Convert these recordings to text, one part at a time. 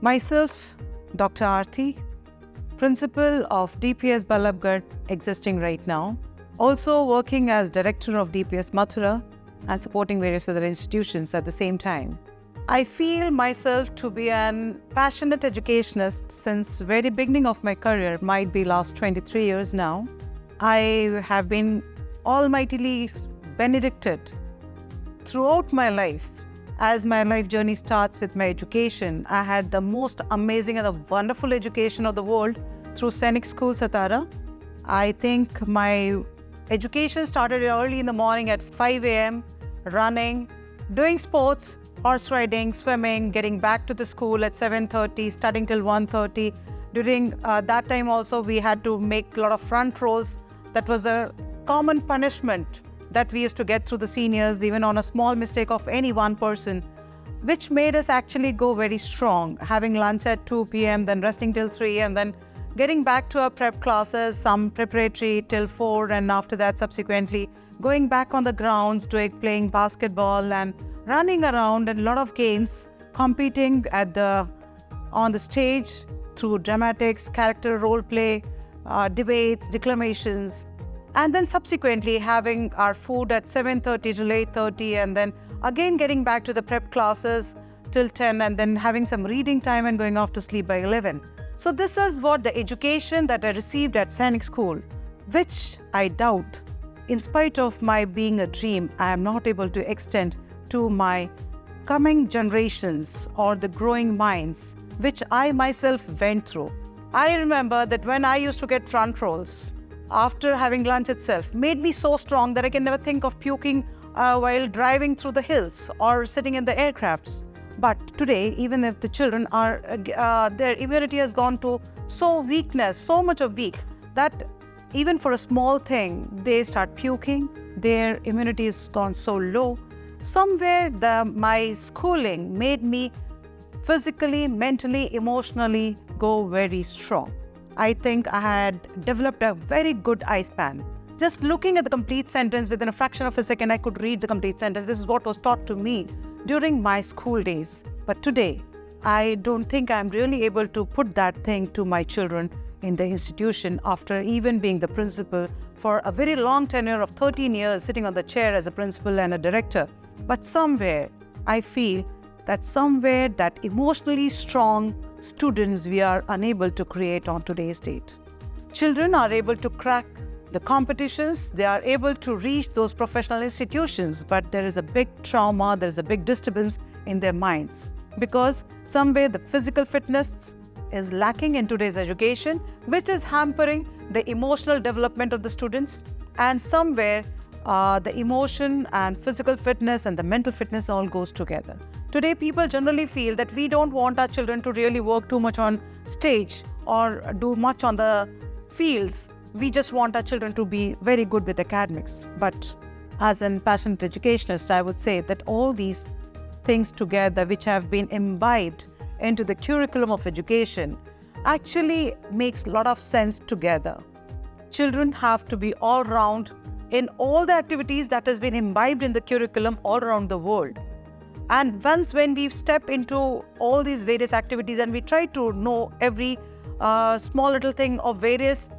Myself, Dr. Aarti, Principal of DPS Ballabgarh, existing right now, also working as Director of DPS Mathura and supporting various other institutions at the same time. I feel myself to be an passionate educationist since very beginning of my career, might be last 23 years now. I have been almightily benedicted throughout my life. As my life journey starts with my education, I had the most amazing and the wonderful education of the world through Scenic School, Satara. I think my education started early in the morning at 5 a.m., running, doing sports, horse riding, swimming, getting back to the school at 7:30, studying till 1:30. During that time also, we had to make a lot of front rolls. That was the common punishment that we used to get through the seniors, even on a small mistake of any one person, which made us actually go very strong, having lunch at 2 p.m., then resting till 3, and then getting back to our prep classes, some preparatory till 4, and after that subsequently going back on the grounds, playing basketball and running around, and a lot of games, competing on the stage through dramatics, character role play, debates, declamations, and then subsequently having our food at 7:30 till 8:30, and then again getting back to the prep classes till 10, and then having some reading time and going off to sleep by 11. So this is what the education that I received at Scenic School, which I doubt, in spite of my being a dream, I am not able to extend to my coming generations or the growing minds, which I myself went through. I remember that when I used to get front rolls, after having lunch itself, made me so strong that I can never think of puking while driving through the hills or sitting in the aircrafts. But today, even if the children are, their immunity has gone to so much of weak, that even for a small thing, they start puking, their immunity has gone so low. Somewhere my schooling made me physically, mentally, emotionally go very strong. I think I had developed a very good eye span. Just looking at the complete sentence within a fraction of a second, I could read the complete sentence. This is what was taught to me during my school days. But today, I don't think I'm really able to put that thing to my children in the institution after even being the principal for a very long tenure of 13 years, sitting on the chair as a principal and a director. But somewhere, I feel that emotionally strong students we are unable to create on today's date. Children are able to crack the competitions, they are able to reach those professional institutions, but there is a big trauma, there is a big disturbance in their minds, because somewhere the physical fitness is lacking in today's education, which is hampering the emotional development of the students, and somewhere the emotion and physical fitness and the mental fitness all goes together. Today, people generally feel that we don't want our children to really work too much on stage or do much on the fields. We just want our children to be very good with academics. But as a passionate educationist, I would say that all these things together, which have been imbibed into the curriculum of education, actually makes a lot of sense together. Children have to be all round in all the activities that has been imbibed in the curriculum all around the world. And when we step into all these various activities and we try to know every small little thing of various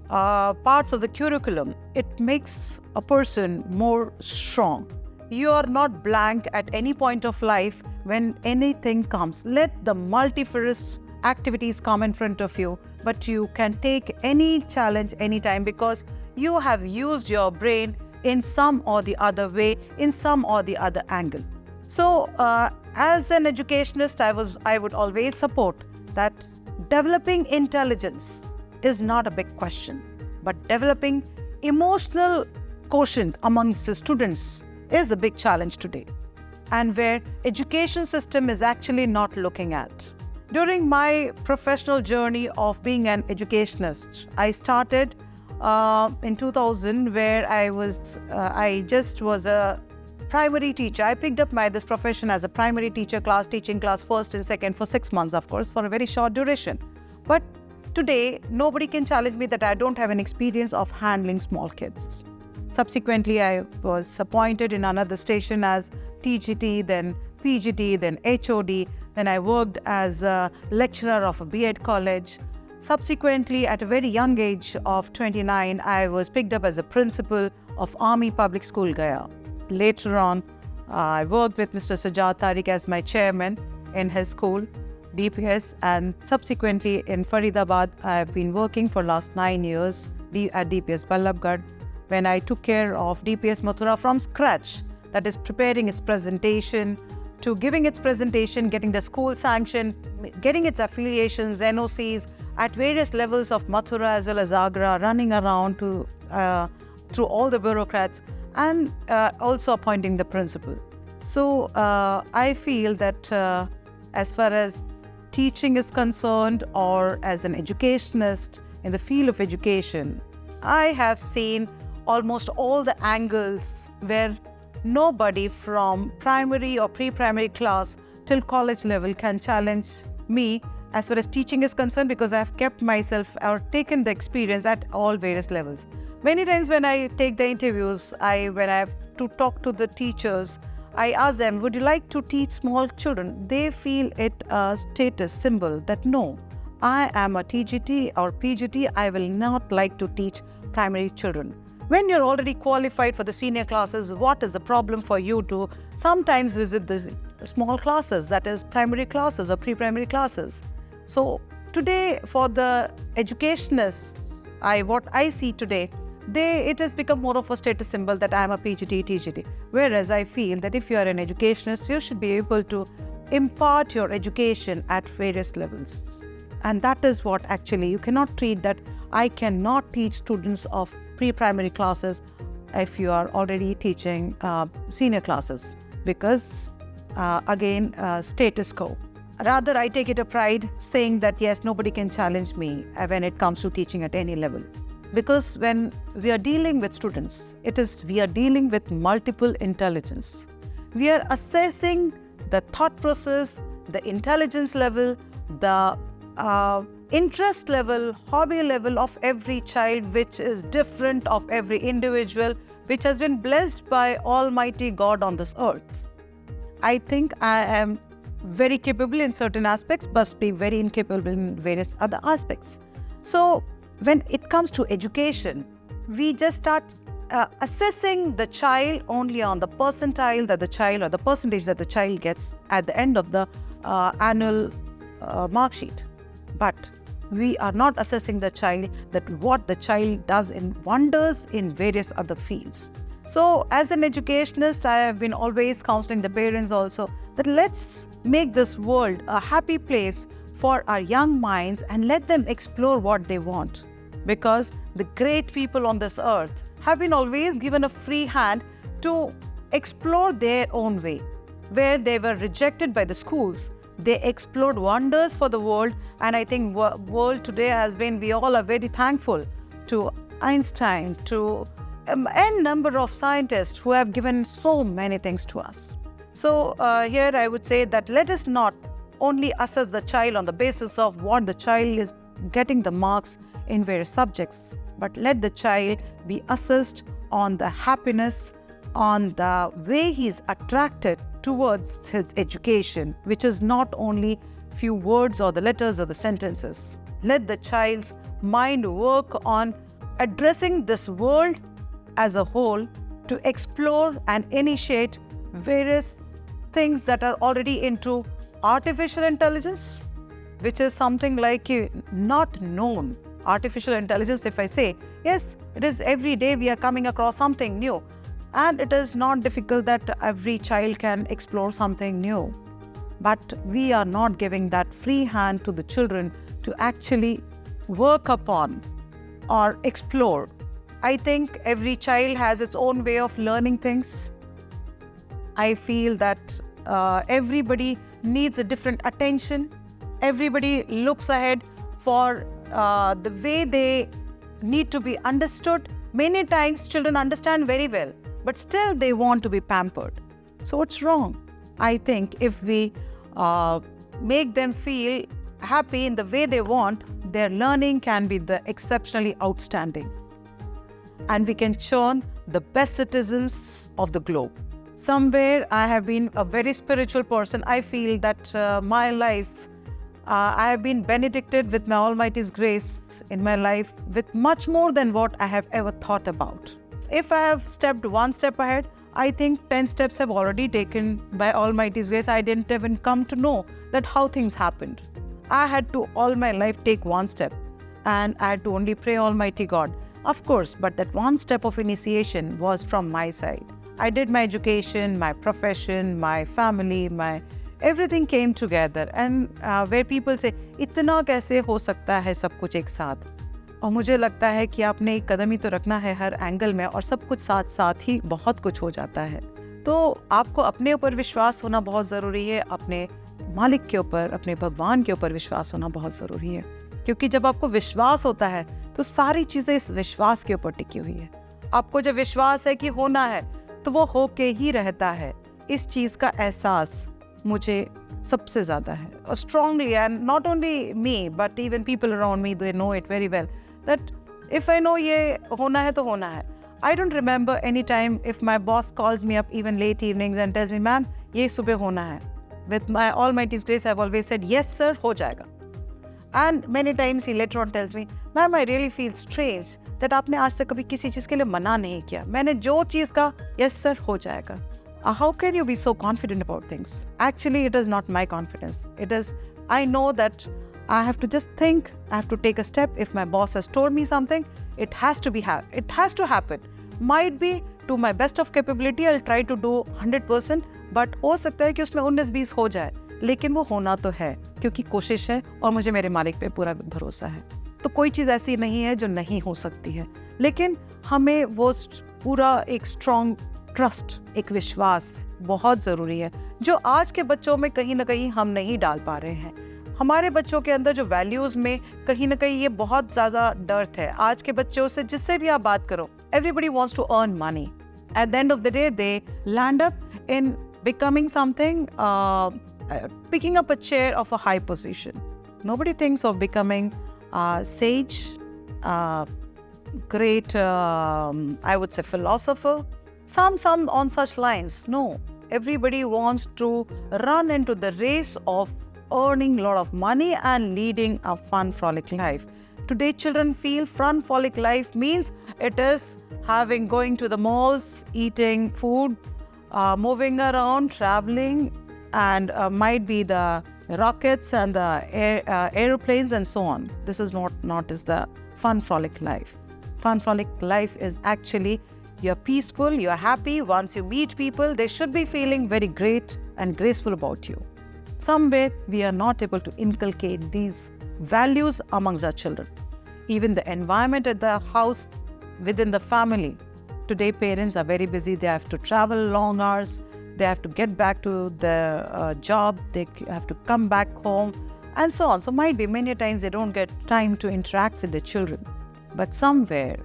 parts of the curriculum, it makes a person more strong. You are not blank at any point of life when anything comes. Let the multifarious activities come in front of you, but you can take any challenge anytime because you have used your brain in some or the other way, in some or the other angle. So as an educationist, I would always support that developing intelligence is not a big question, but developing emotional quotient amongst the students is a big challenge today, and where education system is actually not looking at. During my professional journey of being an educationist, I started in 2000, where I just was a primary teacher. I picked up this profession as a primary teacher, teaching class 1st and 2nd for 6 months, of course, for a very short duration. But today, nobody can challenge me that I don't have an experience of handling small kids. Subsequently, I was appointed in another station as TGT, then PGT, then HOD. Then I worked as a lecturer of a B.Ed college. Subsequently, at a very young age of 29, I was picked up as a principal of Army Public School, Gaya. Later on, I worked with Mr. Sajjad Tariq as my chairman in his school, DPS, and subsequently in Faridabad, I have been working for last 9 years at DPS Ballabgarh, when I took care of DPS Mathura from scratch, that is preparing its presentation, to giving its presentation, getting the school sanction, getting its affiliations, NOCs at various levels of Mathura as well as Agra, running around to through all the bureaucrats, and also appointing the principal. So I feel that as far as teaching is concerned, or as an educationist in the field of education, I have seen almost all the angles where nobody from primary or pre-primary class till college level can challenge me as far as teaching is concerned, because I have kept myself or taken the experience at all various levels. Many times when I take the interviews, when I have to talk to the teachers, I ask them, would you like to teach small children? They feel it a status symbol that no, I am a TGT or PGT, I will not like to teach primary children. When you're already qualified for the senior classes, what is the problem for you to sometimes visit the small classes, that is primary classes or pre-primary classes? So today for the educationists, what I see today, it has become more of a status symbol that I am a PGT, TGT. Whereas I feel that if you are an educationist, you should be able to impart your education at various levels. And that is what actually, you cannot treat that I cannot teach students of pre-primary classes if you are already teaching senior classes, because again, status quo. Rather, I take it a pride saying that yes, nobody can challenge me when it comes to teaching at any level. Because when we are dealing with students, we are dealing with multiple intelligence. We are assessing the thought process, the intelligence level, the interest level, hobby level of every child, which is different of every individual, which has been blessed by Almighty God on this earth. I think I am very capable in certain aspects, but be very incapable in various other aspects. So when it comes to education, we just start assessing the child only on the percentile that the child, or the percentage that the child gets at the end of the annual mark sheet. But we are not assessing the child, that what the child does in wonders in various other fields. So as an educationist, I have been always counseling the parents also that let's make this world a happy place for our young minds and let them explore what they want. Because the great people on this earth have been always given a free hand to explore their own way. Where they were rejected by the schools, they explored wonders for the world. And I think world today has been, we all are very thankful to Einstein, to n number of scientists who have given so many things to us. So here I would say that let us not only assess the child on the basis of what the child is getting the marks in various subjects, but let the child be assessed on the happiness, on the way he is attracted towards his education, which is not only few words or the letters or the sentences. Let the child's mind work on addressing this world as a whole, to explore and initiate various things that are already into artificial intelligence, which is something like not known. Artificial intelligence, if I say, yes, it is every day we are coming across something new. And it is not difficult that every child can explore something new. But we are not giving that free hand to the children to actually work upon or explore. I think every child has its own way of learning things. I feel that everybody needs a different attention. Everybody looks ahead for the way they need to be understood. Many times children understand very well, but still they want to be pampered. So what's wrong? I think if we make them feel happy in the way they want, their learning can be exceptionally outstanding. And we can churn the best citizens of the globe. Somewhere I have been a very spiritual person. I feel that my life, I have been benedicted with my Almighty's grace in my life with much more than what I have ever thought about. If I have stepped one step ahead, I think 10 steps have already taken by Almighty's grace. I didn't even come to know that how things happened. I had to all my life take one step, and I had to only pray Almighty God. Of course, but that one step of initiation was from my side. I did my education, my profession, my family, everything came together. And where people say, इतना कैसे हो सकता है सब कुछ एक साथ? और मुझे लगता है कि आपने एक कदम ही तो रखना है हर एंगल में, और सब कुछ साथ साथ ही बहुत कुछ हो जाता है। तो आपको अपने ऊपर विश्वास होना बहुत ज़रूरी है, अपने मालिक के ऊपर, अपने भगवान के ऊपर विश्वास होना बहुत ज़रूरी है। क्योंकि जब आपको विश्वास होता है तो सारी चीज़ें इस विश्वास के ऊपर टिकी हुई है। आपको जब विश्वास है कि होना है तो वो होके ही रहता है। इस चीज़ का एहसास मुझे सबसे ज़्यादा है, और strongly, and not only me but even people around me, they know it very well that if I know ये होना है तो होना है। I don't remember any time if my boss calls me up even late evenings and tells me, ma'am ये सुबह होना है। With my almighty's grace I have always said yes sir, हो जाएगा। And many times he later on tales me, ma'am I really feel strange that आपने आज तक कभी किसी चीज़ के लिए मना नहीं किया। मैंने जो चीज़ कहा यस सर हो जाएगा। How can you be so confident about things? Actually, it is not my confidence. It is, I know that I have to just think, I have to take a step. If my boss has told me something, it has to happen. Might be to my best of capability, I'll try to do 100%, but हो सकता है कि उसमें 19-20 हो जाए, लेकिन वो होना तो है, क्योंकि कोशिश है और मुझे मेरे मालिक पे पूरा भरोसा है। तो कोई चीज़ ऐसी नहीं है जो नहीं हो सकती है, लेकिन हमें वो पूरा एक स्ट्रॉन्ग ट्रस्ट, एक विश्वास बहुत ज़रूरी है, जो आज के बच्चों में कहीं ना कहीं हम नहीं डाल पा रहे हैं। हमारे बच्चों के अंदर जो वैल्यूज़ में कहीं ना कहीं ये बहुत ज़्यादा डर्थ है। आज के बच्चों से जिससे भी आप बात करो, everybody wants to earn money. At the end of the day they land up in becoming something, picking up a chair of a high position. Nobody thinks of becoming sage, great, I would say philosopher, some on such lines. No, everybody wants to run into the race of earning a lot of money and leading a fun, frolic life. Today, children feel fun, frolic life means it is going to the malls, eating food, moving around, traveling, and might be the rockets and the airplanes and so on. This is not is the fun, frolic life. Fun, frolic life is actually you're peaceful, you're happy. Once you meet people, they should be feeling very great and graceful about you. Somewhere we are not able to inculcate these values amongst our children. Even the environment at the house, within the family. Today parents are very busy. They have to travel long hours. They have to get back to the job. They have to come back home and so on. So might be many times they don't get time to interact with the children. But somewhere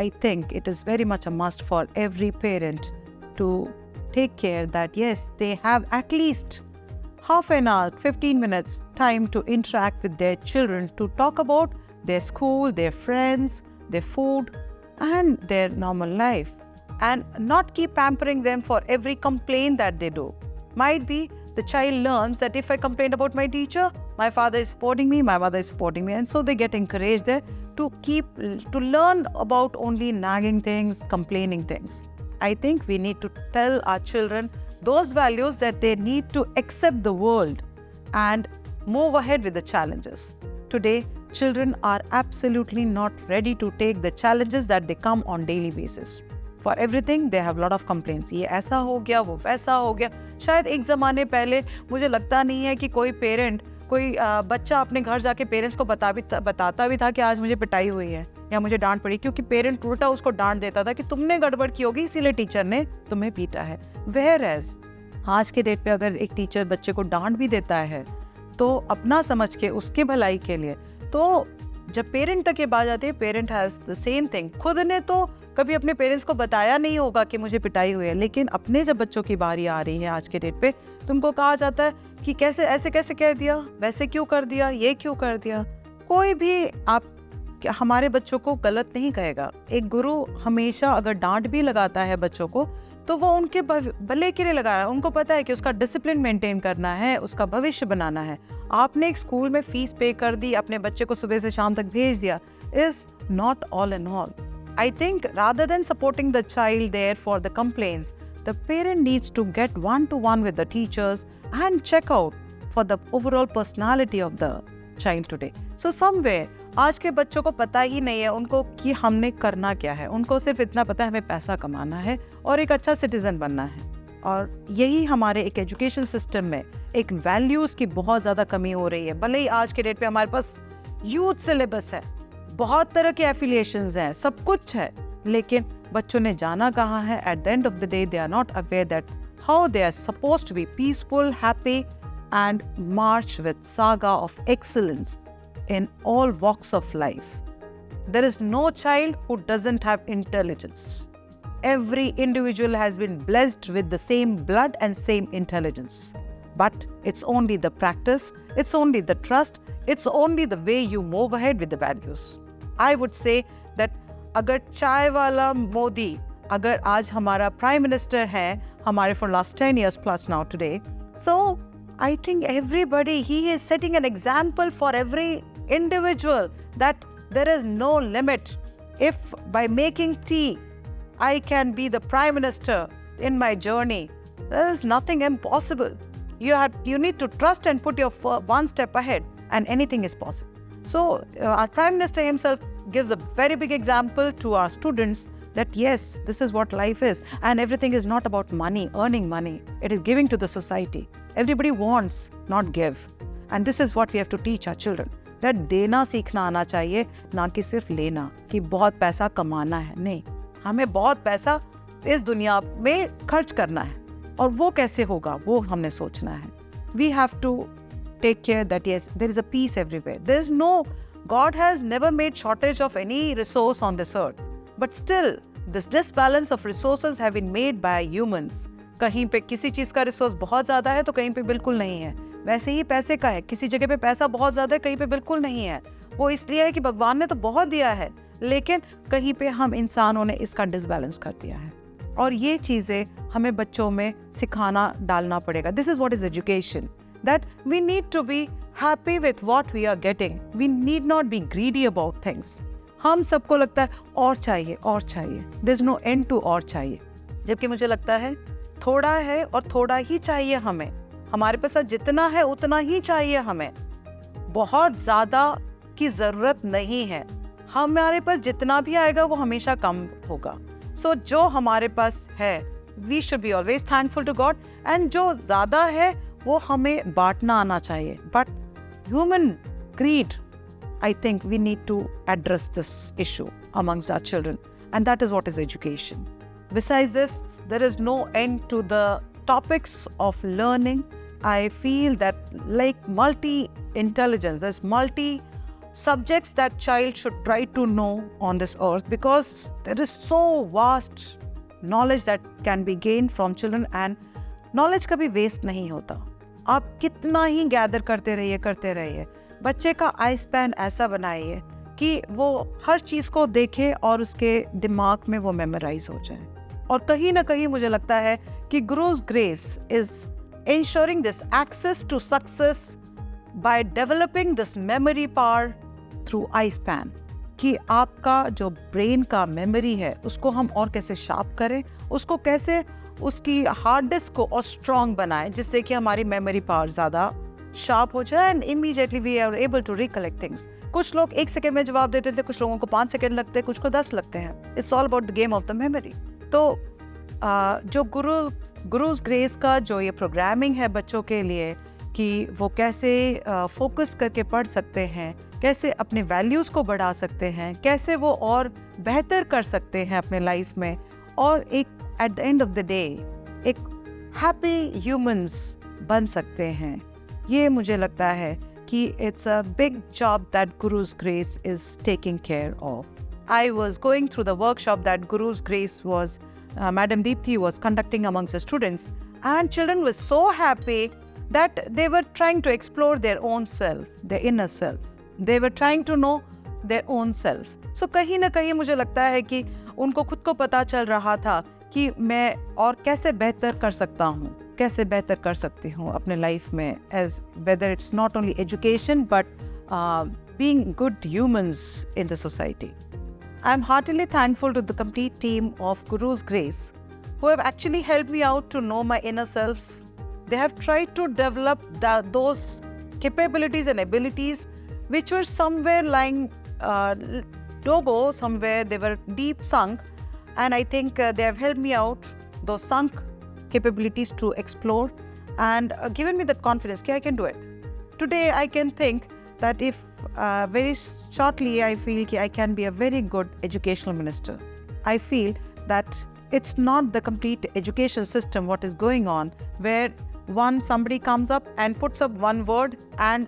I think it is very much a must for every parent to take care that yes, they have at least half an hour, 15 minutes time to interact with their children, to talk about their school, their friends, their food and their normal life. And not keep pampering them for every complaint that they do. Might be the child learns that if I complain about my teacher, my father is supporting me, my mother is supporting me, and so they get encouraged there to learn about only nagging things, complaining things. I think we need to tell our children those values, that they need to accept the world and move ahead with the challenges. Today, children are absolutely not ready to take the challenges that they come on daily basis. For everything, they have a lot of complaints. ये ऐसा हो गया, वो वैसा हो गया। शायद एक ज़माने पहले मुझे लगता नहीं है कि कोई पेरेंट, कोई बच्चा अपने घर जाके पेरेंट्स को बताता भी था कि आज मुझे पिटाई हुई है या मुझे डांट पड़ी, क्योंकि पेरेंट उल्टा उसको डांट देता था कि तुमने गड़बड़ की होगी इसीलिए टीचर ने तुम्हें पीटा है। Whereas आज के डेट पे अगर एक टीचर बच्चे को डांट भी देता है तो अपना समझ के उसके भलाई के लिए, तो जब पेरेंट तक ये बात आती है, parent has the same thing. खुद ने तो कभी अपने पेरेंट्स को बताया नहीं होगा कि मुझे पिटाई हुई है, लेकिन अपने जब बच्चों की बारी आ रही है आज के डेट पे, तुमको कहा जाता है कि कैसे ऐसे कैसे कह दिया, वैसे क्यों कर दिया, ये क्यों कर दिया। कोई भी आप हमारे बच्चों को गलत नहीं कहेगा। एक गुरु हमेशा अगर डांट भी लगाता है बच्चों को, तो वो उनके भले के लिए लगा रहा है। उनको पता है कि उसका डिसिप्लिन मेंटेन करना है, उसका भविष्य बनाना है। आपने एक स्कूल में फीस पे कर दी, अपने बच्चे को सुबह से शाम तक भेज दिया, is not all in all. I think rather than supporting the child there for the complaints, the parent needs to get one-to-one with the teachers and check out for the overall personality of the child today. So somewhere, आज के बच्चों को पता ही नहीं है उनको कि हमने करना क्या है. उनको सिर्फ इतना पता है हमें पैसा कमाना है और एक अच्छा सिटीजन बनना है. और यही हमारे एक एजुकेशन सिस्टम में एक वैल्यूज़ की बहुत ज़्यादा कमी हो रही है. भले ही आज के डेट पे हमारे पास यूथ सिलेबस है, बहुत तरह के एफिलिएशंस हैं, सब कुछ है, लेकिन बच्चों ने जाना कहाँ है. At the end of the day they are not aware that how they are supposed to be peaceful, happy and march with saga of excellence in all walks of life. There is no child who doesn't have intelligence. Every individual has been blessed with the same blood and same intelligence. But it's only the practice, it's only the trust, it's only the way you move ahead with the values. I would say that अगर चाय वाला मोदी अगर आज हमारा prime minister है हमारे for last 10 years plus now today, so I think everybody, he is setting an example for every individual that there is no limit. If by making tea I can be the prime minister in my journey, there is nothing impossible. You need to trust and put your one step ahead and anything is possible. So our prime minister himself gives a very big example to our students that yes, this is what life is and everything is not about money, earning money. It is giving to the society. Everybody wants, not give. And this is what we have to teach our children. That देना सीखना आना चाहिए, ना कि सिर्फ लेना, कि बहुत पैसा कमाना है. नहीं, हमें बहुत पैसा इस दुनिया में खर्च करना है और वो कैसे होगा वो हमने सोचना है. We have to take care that yes, there is a peace everywhere. There is no, God has never made shortage of any resource on this earth. But still, this disbalance of resources have been made by humans. कहीं पे किसी चीज़ का resource बहुत ज़्यादा है तो कहीं पे बिल्कुल नहीं है. वैसे ही पैसे का है, किसी जगह पे पैसा बहुत ज़्यादा है, कहीं पे बिल्कुल नहीं है. वो इसलिए है कि भगवान ने तो बहुत दिया है, लेकिन कहीं पे हम इंसानों ने इसका डिसबैलेंस कर दिया है. और ये चीज़ें हमें बच्चों में सिखाना डालना पड़ेगा. This is what is education, that we need to be happy with what we are getting. We need not be greedy about things. हम सबको लगता है और चाहिए और चाहिए, there is no end to और चाहिए. जबकि मुझे लगता है थोड़ा है और थोड़ा ही चाहिए हमें. हमारे पास जितना है उतना ही चाहिए हमें. बहुत ज़्यादा की ज़रूरत नहीं है. हमारे पास जितना भी आएगा वो हमेशा कम होगा. सो जो हमारे पास है we should be always thankful to God. And जो ज़्यादा है वो हमें बांटना आना चाहिए. But human greed, I think we need to address this issue amongst our children, and that is what is education. Besides this, there is no end to the topics of learning. I feel that like multi-intelligence, there's multi-subjects that child should try to know on this earth, because there is so vast knowledge that can be gained from children, and knowledge कभी waste नहीं होता. आप कितना ही gather करते रहिए. बच्चे का आई span ऐसा बनाइए कि वो हर चीज़ को देखे और उसके दिमाग में वो मेमोराइज हो जाए. और कहीं ना कहीं मुझे लगता है कि guru's grace is ensuring this access to success by developing this memory power through eye span. कि आपका जो ब्रेन का मेमोरी है उसको हम और कैसे शार्प करें, उसको कैसे उसकी हार्ड डिस्क को और स्ट्रॉन्ग बनाएं, जिससे कि हमारी मेमोरी पावर ज़्यादा शार्प हो जाए and immediately we are able to recollect things. कुछ लोग 1 सेकेंड में जवाब देते थे, कुछ लोगों को 5 सेकेंड लगते हैं, कुछ को 10 लगते हैं. It's all about the game of the memory. तो जो गुरुज ग्रेस का जो ये प्रोग्रामिंग है बच्चों के लिए कि वो कैसे फोकस करके पढ़ सकते हैं, कैसे अपने वैल्यूज़ को बढ़ा सकते हैं, कैसे वो और बेहतर कर सकते हैं अपने लाइफ में, और एक at the end of the day एक हैप्पी ह्यूमंस बन सकते हैं. ये मुझे लगता है कि it's a big job that guru's grace is taking care of. I was going through the workshop that guru's grace was Madam Deepthi was conducting amongst the students, and children were so happy that they were trying to explore their own self, their inner self. They were trying to know their own self. So कहीं ना कहीं मुझे लगता है कि उनको खुद को पता चल रहा था कि मैं और कैसे बेहतर कर सकता हूँ, कैसे बेहतर कर सकती हूँ अपने लाइफ में, as whether it's not only education but being good humans in the society. I'm heartily thankful to the complete team of GurusGrace who have actually helped me out to know my inner self. They have tried to develop those capabilities and abilities which were somewhere lying logo, somewhere they were deep sunk, and I think they have helped me out, those sunk capabilities to explore, and given me that confidence that I can do it. Today I can think that if very shortly I feel I can be a very good educational minister. I feel that it's not the complete education system what is going on, where somebody comes up and puts up one word and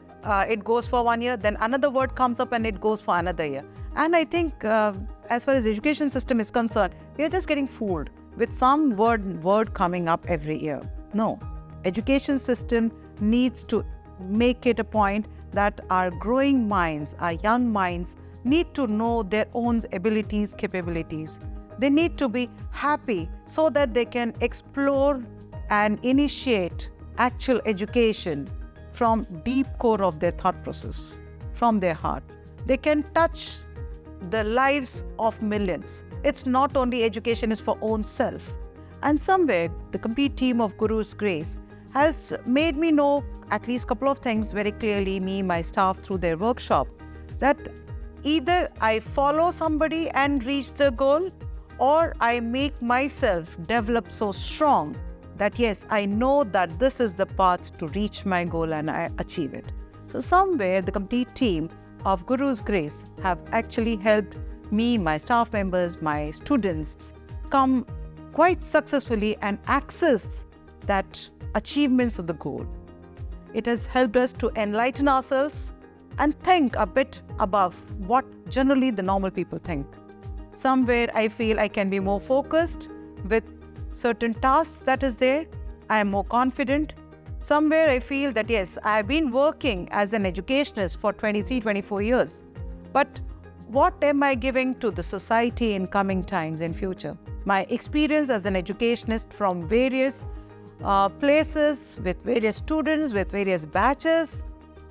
it goes for 1 year, then another word comes up and it goes for another year. And I think as far as the education system is concerned, we are just getting fooled with some word coming up every year. No, education system needs to make it a point that our growing minds, our young minds need to know their own abilities, capabilities. They need to be happy so that they can explore and initiate actual education from deep core of their thought process, from their heart. They can touch the lives of millions. It's not only education is for own self. And somewhere, the complete team of GurusGrace has made me know at least a couple of things very clearly, me, my staff, through their workshop, that either I follow somebody and reach the goal, or I make myself develop so strong that yes, I know that this is the path to reach my goal and I achieve it. So somewhere the complete team of GurusGrace have actually helped me, my staff members, my students come quite successfully and access that achievements of the goal. It has helped us to enlighten ourselves and think a bit above what generally the normal people think. Somewhere I feel I can be more focused with certain tasks that is there. I am more confident. Somewhere I feel that yes, I have been working as an educationist for 23, 24 years. But what am I giving to the society in coming times in future? My experience as an educationist from various places, with various students, with various batches,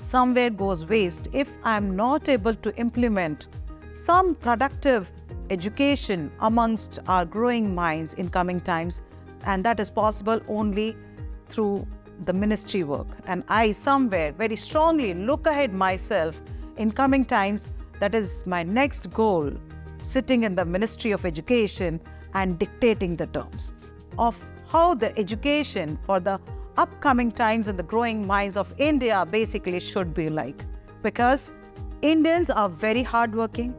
somewhere goes waste if I am not able to implement some productive education amongst our growing minds in coming times, and that is possible only through the ministry work. And I somewhere very strongly look ahead myself in coming times. That is my next goal, sitting in the Ministry of Education and dictating the terms of how the education for the upcoming times and the growing minds of India basically should be like. Because Indians are very hardworking,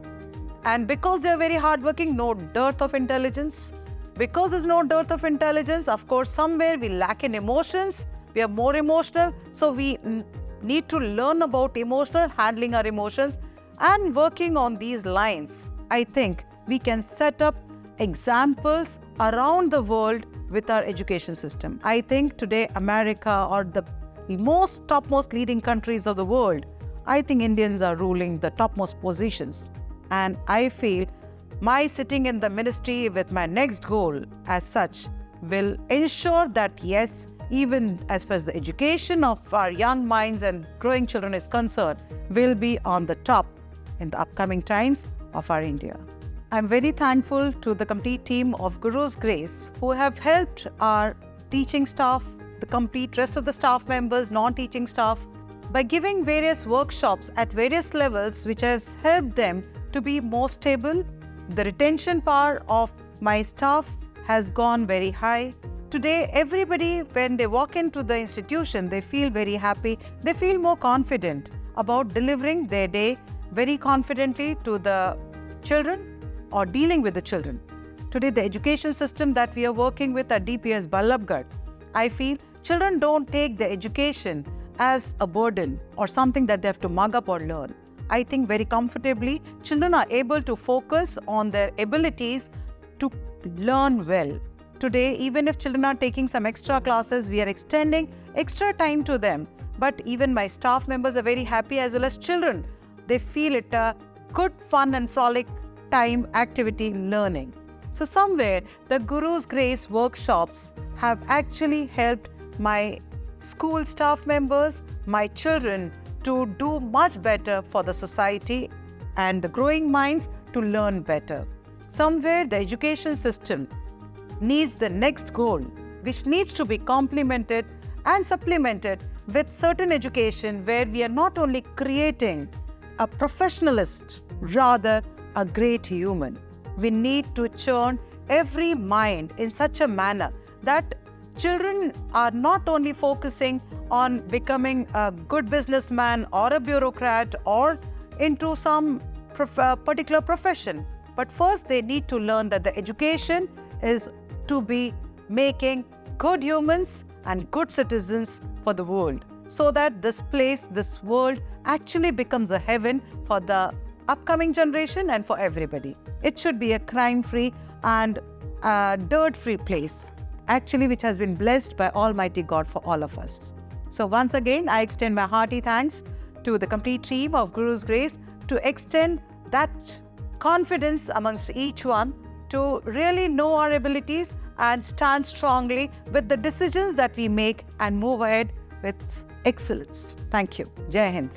and because they are very hardworking, no dearth of intelligence. Because there's no dearth of intelligence, of course, somewhere we lack in emotions. We are more emotional, so we need to learn about handling our emotions, and working on these lines. I think we can set up examples around the world with our education system. I think today America or the topmost leading countries of the world, I think Indians are ruling the topmost positions. And I feel my sitting in the ministry with my next goal as such will ensure that yes, even as far as the education of our young minds and growing children is concerned, will be on the top in the upcoming times of our India. I'm very thankful to the complete team of GurusGrace who have helped our teaching staff, the complete rest of the staff members, non-teaching staff, by giving various workshops at various levels, which has helped them to be more stable. The retention power of my staff has gone very high. Today, everybody, when they walk into the institution, they feel very happy. They feel more confident about delivering their day very confidently to the children or dealing with the children. Today, the education system that we are working with at DPS Ballabgarh, I feel children don't take the education as a burden or something that they have to mug up or learn. I think very comfortably, children are able to focus on their abilities to learn well. Today, even if children are taking some extra classes, we are extending extra time to them. But even my staff members are very happy, as well as children. They feel it a good, fun and frolic time activity learning. So somewhere the Guru's Grace workshops have actually helped my school staff members, my children to do much better for the society and the growing minds to learn better. Somewhere the education system needs the next goal, which needs to be complemented and supplemented with certain education where we are not only creating a professionalist, rather a great human. We need to churn every mind in such a manner that children are not only focusing on becoming a good businessman or a bureaucrat or into some particular profession, but first they need to learn that the education is to be making good humans and good citizens for the world, so that this place, this world actually becomes a heaven for the upcoming generation and for everybody. It should be a crime-free and dirt-free place, actually, which has been blessed by Almighty God for all of us. So once again, I extend my hearty thanks to the complete team of Guru's Grace to extend that confidence amongst each one to really know our abilities and stand strongly with the decisions that we make and move ahead with excellence. Thank you. Jai Hind.